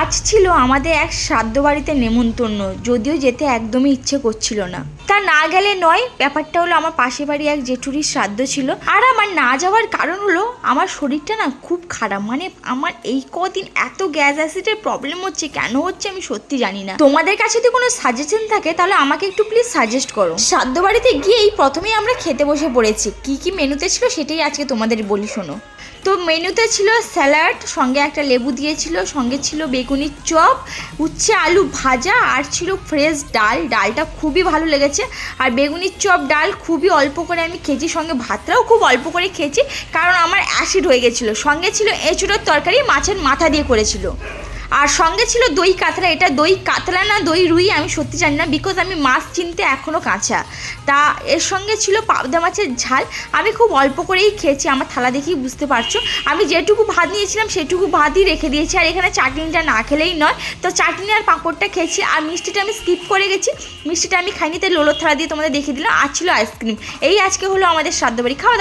আজ ছিল আমাদের এক শ্রাদ্ধ বাড়িতে নেমন্তন্ন, যদিও যেতে একদমই ইচ্ছে করছিল না। তা না গেলে নয়, ব্যাপারটা হলো আমার পাশে বাড়ি এক জেঠুরির শ্রাদ্ধ ছিল। আর আমার না যাওয়ার কারণ হলো আমার শরীরটা না খুব খারাপ, মানে আমার এই কদিন এত গ্যাস অ্যাসিডের প্রবলেম হচ্ছে, কেন হচ্ছে আমি সত্যি জানি না। তোমাদের কাছে যদি কোনো সাজেশন থাকে তাহলে আমাকে একটু প্লিজ সাজেস্ট করো। শ্রাদ্ধ বাড়িতে গিয়েই প্রথমেই আমরা খেতে বসে পড়েছি। কি কি মেনুতে ছিল সেটাই আজকে তোমাদের বলি, শোনো। তো মেনুতে ছিল স্যালাড, সঙ্গে একটা লেবু দিয়েছিল, সঙ্গে ছিল বেগুনির চপ, উচ্ছে আলু ভাজা, আর ছিল ফ্রেশ ডাল। ডালটা খুবই ভালো লেগেছে। আর বেগুনির চপ ডাল খুবই অল্প করে আমি খেয়েছি, সঙ্গে ভাতটাও খুব অল্প করে খেয়েছি, কারণ আমার অ্যাসিড হয়ে গেছিলো। সঙ্গে ছিল এঁচোড়ের তরকারি, মাছের মাথা দিয়ে করেছিল। আর সঙ্গে ছিল দই কাতলা। এটা দই কাতলা না দই রুই আমি সত্যি জানি না, বিকজ আমি মাছ চিনতে এখনও কাঁচা। তা এর সঙ্গে ছিল পাবদা মাছের ঝাল। আমি খুব অল্প করেই খেয়েছি, আমার থালা দেখেই বুঝতে পারছো। আমি যেটুকু ভাত নিয়েছিলাম সেটুকু ভাতই রেখে দিয়েছি। আর এখানে চাটনিটা না খেলেই নয়, তো চাটনি আর পাঁপড়টা খেয়েছি। আর মিষ্টিটা আমি স্কিপ করে গেছি, মিষ্টিটা আমি খাইনি, তাই লোলোর থালা দিয়ে তোমাদের দেখিয়ে দিলাম। আর ছিল আইসক্রিম। এই আজকে হলো আমাদের শ্রাদ্ধ বাড়ি খাওয়া দাওয়া।